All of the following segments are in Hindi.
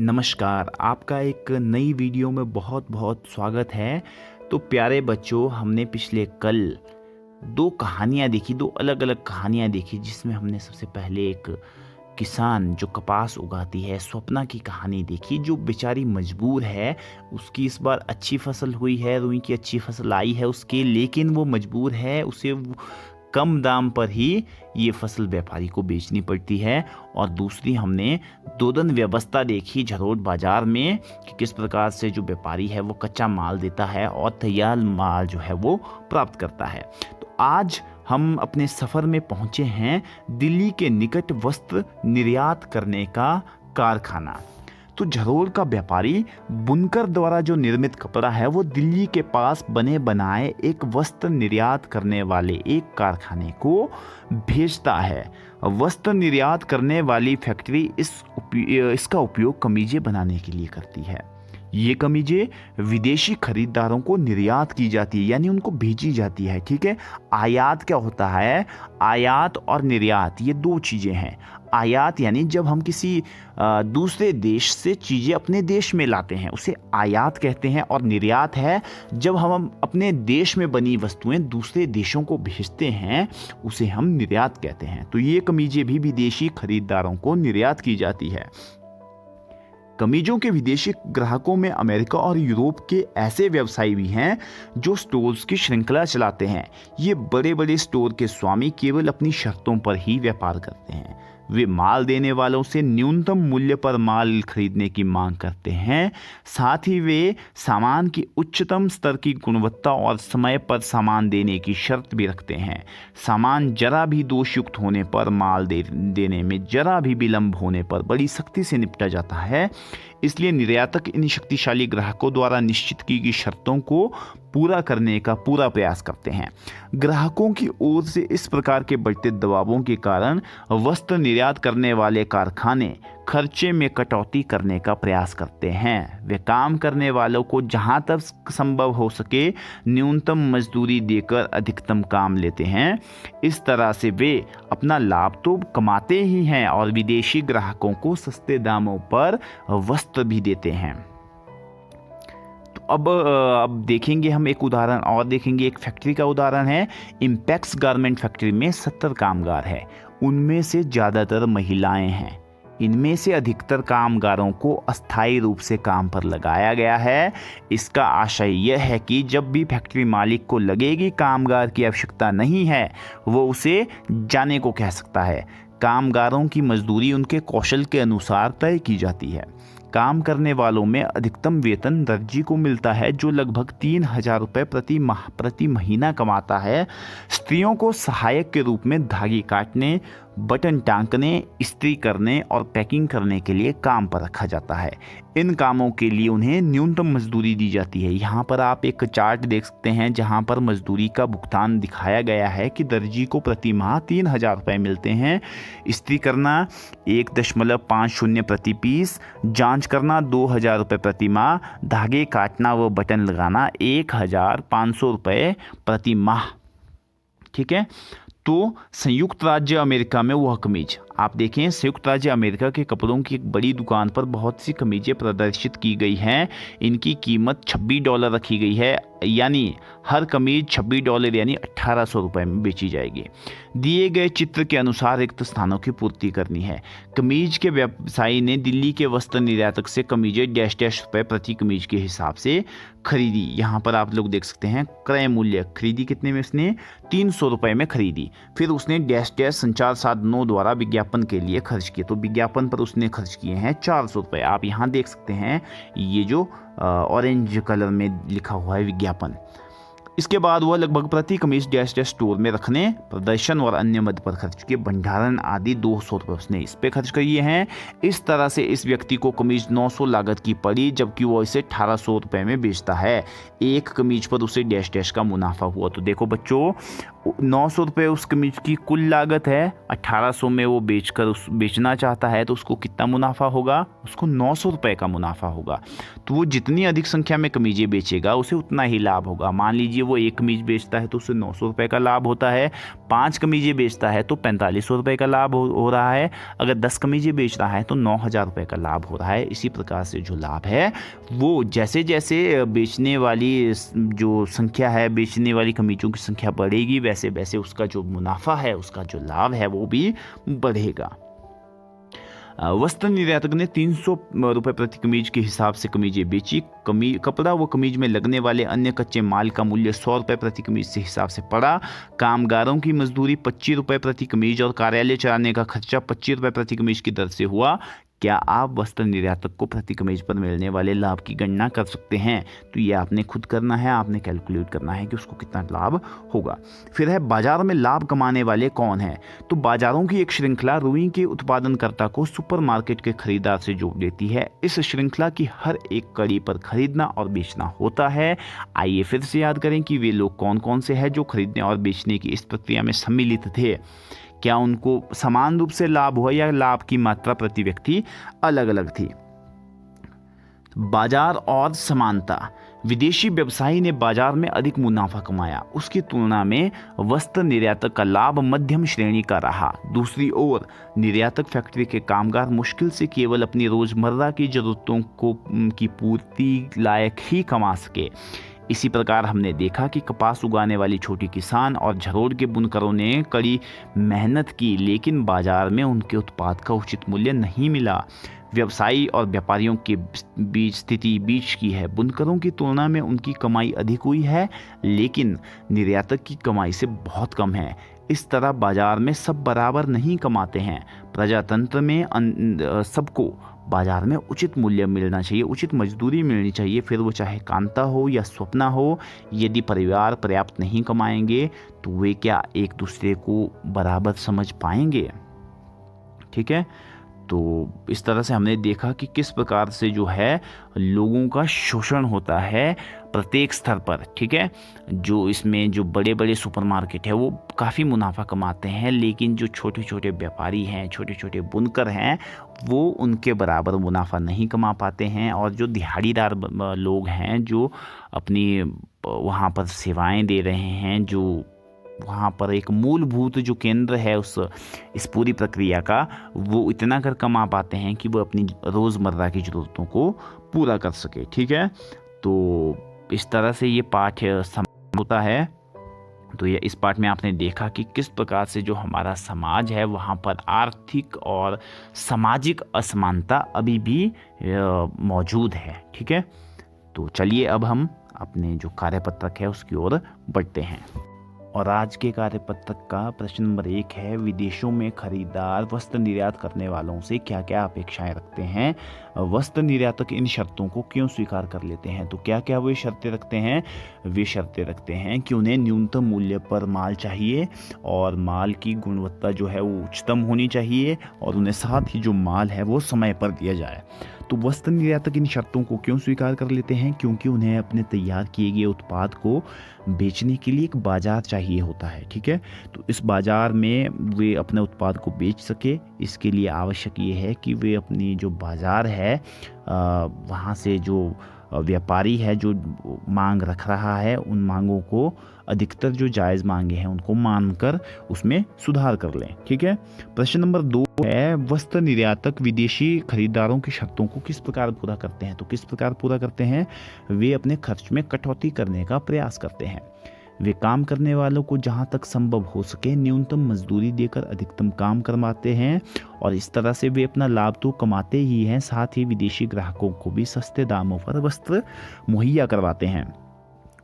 नमस्कार, आपका एक नई वीडियो में बहुत बहुत स्वागत है। तो प्यारे बच्चों, हमने पिछले कल 2 कहानियाँ देखी, 2 अलग-अलग कहानियाँ देखी, जिसमें हमने सबसे पहले एक किसान जो कपास उगाती है, स्वप्ना की कहानी देखी, जो बेचारी मजबूर है। उसकी इस बार अच्छी फसल हुई है, रुई की अच्छी फसल आई है उसकी, लेकिन वो मजबूर है, उसे कम दाम पर ही ये फसल व्यापारी को बेचनी पड़ती है। और दूसरी हमने दोदन व्यवस्था देखी झरोट बाजार में कि किस प्रकार से जो व्यापारी है वो कच्चा माल देता है और तैयार माल जो है वो प्राप्त करता है। तो आज हम अपने सफ़र में पहुंचे हैं दिल्ली के निकट वस्त्र निर्यात करने का कारखाना। तो झरोल का व्यापारी बुनकर द्वारा जो निर्मित कपड़ा है वो दिल्ली के पास बने बनाए एक वस्त्र निर्यात करने वाले एक कारखाने को भेजता है। वस्त्र निर्यात करने वाली फैक्ट्री इसका उपयोग कमीजें बनाने के लिए करती है। ये कमीजें विदेशी खरीदारों को निर्यात की जाती है, यानी उनको भेजी जाती है। ठीक है। आयात क्या होता है? आयात और निर्यात ये 2 चीज़ें हैं। आयात यानी जब हम किसी दूसरे देश से चीज़ें अपने देश में लाते हैं, उसे आयात कहते हैं। और निर्यात है जब हम अपने देश में बनी वस्तुएं दूसरे देशों को भेजते हैं, उसे हम निर्यात कहते हैं। तो ये कमीजें भी विदेशी खरीदारों को निर्यात की जाती है। कमीजों के विदेशी ग्राहकों में अमेरिका और यूरोप के ऐसे व्यवसायी भी हैं जो स्टोर्स की श्रृंखला चलाते हैं। ये बड़े बड़े स्टोर के स्वामी केवल अपनी शर्तों पर ही व्यापार करते हैं। वे माल देने वालों से न्यूनतम मूल्य पर माल खरीदने की मांग करते हैं। साथ ही वे सामान की उच्चतम स्तर की गुणवत्ता और समय पर सामान देने की शर्त भी रखते हैं। सामान जरा भी दोषयुक्त होने पर माल देने में जरा भी विलंब होने पर बड़ी सख्ती से निपटा जाता है। इसलिए निर्यातक इन शक्तिशाली ग्राहकों द्वारा निश्चित की गई शर्तों को पूरा करने का पूरा प्रयास करते हैं। ग्राहकों की ओर से इस प्रकार के बढ़ते दबावों के कारण वस्त्र निर्यात करने वाले कारखाने खर्चे में कटौती करने का प्रयास करते हैं। वे काम करने वालों को जहां तक संभव हो सके न्यूनतम मजदूरी देकर अधिकतम काम लेते हैं। इस तरह से वे अपना लाभ तो कमाते ही हैं और विदेशी ग्राहकों को सस्ते दामों पर वस्त्र भी देते हैं। तो अब देखेंगे हम एक उदाहरण और देखेंगे। एक फैक्ट्री का उदाहरण है। इम्पैक्स गारमेंट फैक्ट्री में 70 कामगार हैं। उनमें से ज़्यादातर महिलाएं हैं। इनमें से अधिकतर कामगारों को अस्थायी रूप से काम पर लगाया गया है। इसका आशय यह है कि जब भी फैक्ट्री मालिक को लगेगी कामगार की आवश्यकता नहीं है, वो उसे जाने को कह सकता है। कामगारों की मजदूरी उनके कौशल के अनुसार तय की जाती है। काम करने वालों में अधिकतम वेतन दर्जी को मिलता है, जो लगभग 3,000 रुपये प्रति महीना कमाता है। स्त्रियों को सहायक के रूप में धागे काटने, बटन टाँकने, इस्त्री करने और पैकिंग करने के लिए काम पर रखा जाता है। इन कामों के लिए उन्हें न्यूनतम मजदूरी दी जाती है। यहाँ पर आप एक चार्ट देख सकते हैं जहाँ पर मजदूरी का भुगतान दिखाया गया है कि दर्जी को प्रति माह 3,000 रुपये मिलते हैं। इस्त्री करना 1.50 प्रति पीस, जांच करना 2,000 रुपये प्रति माह, धागे काटना व बटन लगाना 1,500 रुपये प्रति माह। ठीक है। तो संयुक्त राज्य अमेरिका में वह कमीज आप देखें, संयुक्त राज्य अमेरिका के कपड़ों की एक बड़ी दुकान पर बहुत सी कमीजें प्रदर्शित की गई हैं। इनकी कीमत $26 रखी गई है, यानी हर कमीज $26 यानी 1,800 रुपये में बेची जाएगी। दिए गए चित्र के अनुसार रिक्त स्थानों की पूर्ति करनी है। कमीज के व्यवसायी ने दिल्ली के वस्त्र निर्यातक से कमीजें डैश डैश रुपये प्रति कमीज के हिसाब से खरीदी। यहाँ पर आप लोग देख सकते हैं क्रय मूल्य। खरीदी कितने में? उसने 300 रुपये में खरीदी। फिर उसने डैश डैश संचार साधनों द्वारा विज्ञापन के लिए खर्च किए, तो विज्ञापन पर उसने खर्च किए हैं 400 रुपये। आप यहाँ देख सकते हैं ये जो ऑरेंज कलर में लिखा हुआ है विज्ञापन। इसके बाद वह लगभग प्रति कमीज डैश डैश स्टोर में रखने, प्रदर्शन और अन्य मद पर खर्च किए, भंडारण आदि 200 रुपये उसने इस पे खर्च किए हैं। इस तरह से इस व्यक्ति को कमीज 900 लागत की पड़ी, जबकि वो इसे 1,800 रुपये में बेचता है। एक कमीज पर उसे डैश डैश का मुनाफा हुआ। तो देखो बच्चों, 900 रुपये उस कमीज की कुल लागत है, 1,800 में वो बेचना चाहता है, तो उसको कितना मुनाफा होगा? उसको 900 रुपये का मुनाफा होगा। तो वो जितनी अधिक संख्या में कमीजें बेचेगा उसे उतना ही लाभ होगा। मान लीजिए वो एक कमीज बेचता है तो उसे 900 रुपये का लाभ होता है, 5 कमीजें बेचता है तो 4500 रुपये का लाभ हो रहा है। अगर 10 कमीजें बेच रहा है तो 9000 रुपये का लाभ हो रहा है। इसी प्रकार से जो लाभ है वो जैसे जैसे बेचने वाली जो संख्या है, बेचने वाली कमीजों की संख्या बढ़ेगी, वैसे वैसे उसका जो मुनाफा है, उसका जो लाभ है वो भी बढ़ेगा। वस्त्र निर्यातक ने 300 रुपये प्रति कमीज के हिसाब से कमीजें बेची। कपड़ा व कमीज में लगने वाले अन्य कच्चे माल का मूल्य 100 रुपये प्रति कमीज से हिसाब से पड़ा। कामगारों की मजदूरी 25 रुपये प्रति कमीज और कार्यालय चलाने का खर्चा 25 रुपये प्रति कमीज की दर से हुआ। क्या आप वस्त्र निर्यातक को प्रति कमीज पर मिलने वाले लाभ की गणना कर सकते हैं? तो ये आपने खुद करना है, आपने कैलकुलेट करना है कि उसको कितना लाभ होगा। फिर है बाजार में लाभ कमाने वाले कौन हैं? तो बाजारों की एक श्रृंखला रुई के उत्पादनकर्ता को सुपरमार्केट के खरीदार से जोड़ देती है। इस श्रृंखला की हर एक कड़ी पर खरीदना और बेचना होता है। आइए फिर से याद करें कि वे लोग कौन कौन से हैं जो खरीदने और बेचने की इस प्रक्रिया में सम्मिलित थे। क्या उनको समान रूप से लाभ हुआ या लाभ की मात्रा प्रति व्यक्ति अलग अलग थी? बाजार और समानता। विदेशी व्यवसायी ने बाजार में अधिक मुनाफा कमाया, उसकी तुलना में वस्त्र निर्यातक का लाभ मध्यम श्रेणी का रहा। दूसरी ओर निर्यातक फैक्ट्री के कामगार मुश्किल से केवल अपनी रोजमर्रा की जरूरतों की पूर्ति लायक ही कमा सके। इसी प्रकार हमने देखा कि कपास उगाने वाली छोटी किसान और झरोड़ के बुनकरों ने कड़ी मेहनत की, लेकिन बाजार में उनके उत्पाद का उचित मूल्य नहीं मिला। व्यवसायी और व्यापारियों के बीच स्थिति बीच की है। बुनकरों की तुलना में उनकी कमाई अधिक हुई है, लेकिन निर्यातक की कमाई से बहुत कम है। इस तरह बाजार में सब बराबर नहीं कमाते हैं। प्रजातंत्र में सबको बाजार में उचित मूल्य मिलना चाहिए, उचित मजदूरी मिलनी चाहिए, फिर वो चाहे कांता हो या स्वप्ना हो। यदि परिवार पर्याप्त नहीं कमाएंगे तो वे क्या एक दूसरे को बराबर समझ पाएंगे? ठीक है, तो इस तरह से हमने देखा कि किस प्रकार से जो है लोगों का शोषण होता है प्रत्येक स्तर पर। ठीक है, जो इसमें जो बड़े बड़े सुपरमार्केट है वो काफ़ी मुनाफा कमाते हैं, लेकिन जो छोटे छोटे व्यापारी हैं, छोटे छोटे बुनकर हैं, वो उनके बराबर मुनाफा नहीं कमा पाते हैं। और जो दिहाड़ीदार लोग हैं जो अपनी वहाँ पर सेवाएं दे रहे हैं, जो वहाँ पर एक मूलभूत जो केंद्र है इस पूरी प्रक्रिया का, वो इतना कर कमा पाते हैं कि वो अपनी रोज़मर्रा की ज़रूरतों को पूरा कर सके। ठीक है, तो इस तरह से ये पाठ होता है। तो ये इस पाठ में आपने देखा कि किस प्रकार से जो हमारा समाज है वहाँ पर आर्थिक और सामाजिक असमानता अभी भी मौजूद है। ठीक है, तो चलिए अब हम अपने जो कार्यपत्रक है उसकी ओर बढ़ते हैं। और आज के कार्यपत्रक का प्रश्न नंबर 1 है, विदेशों में खरीदार वस्त्र निर्यात करने वालों से क्या क्या अपेक्षाएं रखते हैं? वस्त्र निर्यातक इन शर्तों को क्यों स्वीकार कर लेते हैं? तो क्या क्या वे शर्तें रखते हैं? वे शर्तें रखते हैं कि उन्हें न्यूनतम मूल्य पर माल चाहिए और माल की गुणवत्ता जो है वो उच्चतम होनी चाहिए, और उन्हें साथ ही जो माल है वो समय पर दिया जाए। तो वस्त्र निर्यातक इन शर्तों को क्यों स्वीकार कर लेते हैं? क्योंकि उन्हें अपने तैयार किए गए उत्पाद को बेचने के लिए एक बाजार चाहिए होता है। ठीक है, तो इस बाजार में वे अपने उत्पाद को बेच सके, इसके लिए आवश्यक ये है कि वे अपनी जो बाजार है वहाँ से जो व्यापारी है जो मांग रख रहा है, उन मांगों को अधिकतर जो जायज़ मांगे हैं उनको मानकर उसमें सुधार कर लें। ठीक है, प्रश्न नंबर 2 है, वस्त्र निर्यातक विदेशी खरीदारों की शर्तों को किस प्रकार पूरा करते हैं? तो किस प्रकार पूरा करते हैं? वे अपने खर्च में कटौती करने का प्रयास करते हैं। वे काम करने वालों को जहां तक संभव हो सके न्यूनतम मजदूरी देकर अधिकतम काम करवाते हैं, और इस तरह से वे अपना लाभ तो कमाते ही हैं, साथ ही विदेशी ग्राहकों को भी सस्ते दामों पर वस्त्र मुहैया करवाते हैं।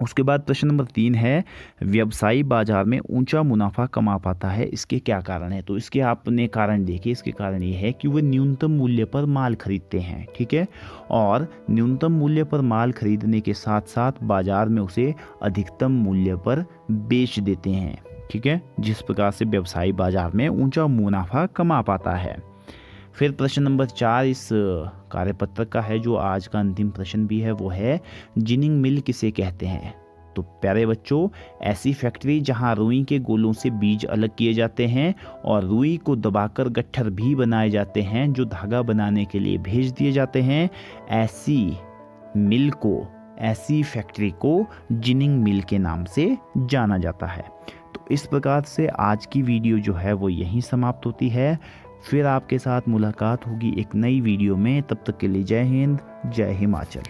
उसके बाद प्रश्न नंबर 3 है, व्यवसायी बाजार में ऊंचा मुनाफा कमा पाता है, इसके क्या कारण है? तो इसके आपने कारण देखिए। इसके कारण ये है कि वे न्यूनतम मूल्य पर माल खरीदते हैं। ठीक है, और न्यूनतम मूल्य पर माल खरीदने के साथ साथ बाजार में उसे अधिकतम मूल्य पर बेच देते हैं। ठीक है, जिस प्रकार से व्यवसायी बाजार में ऊंचा मुनाफा कमा पाता है। फिर प्रश्न नंबर 4 इस कार्यपत्रक का है, जो आज का अंतिम प्रश्न भी है, वो है जिनिंग मिल किसे कहते हैं? तो प्यारे बच्चों, ऐसी फैक्ट्री जहां रुई के गोलों से बीज अलग किए जाते हैं और रुई को दबाकर गट्ठर भी बनाए जाते हैं जो धागा बनाने के लिए भेज दिए जाते हैं, ऐसी फैक्ट्री को जिनिंग मिल के नाम से जाना जाता है। तो इस प्रकार से आज की वीडियो जो है वो यहीं समाप्त होती है। फिर आपके साथ मुलाकात होगी एक नई वीडियो में। तब तक के लिए जय हिंद, जय हिमाचल।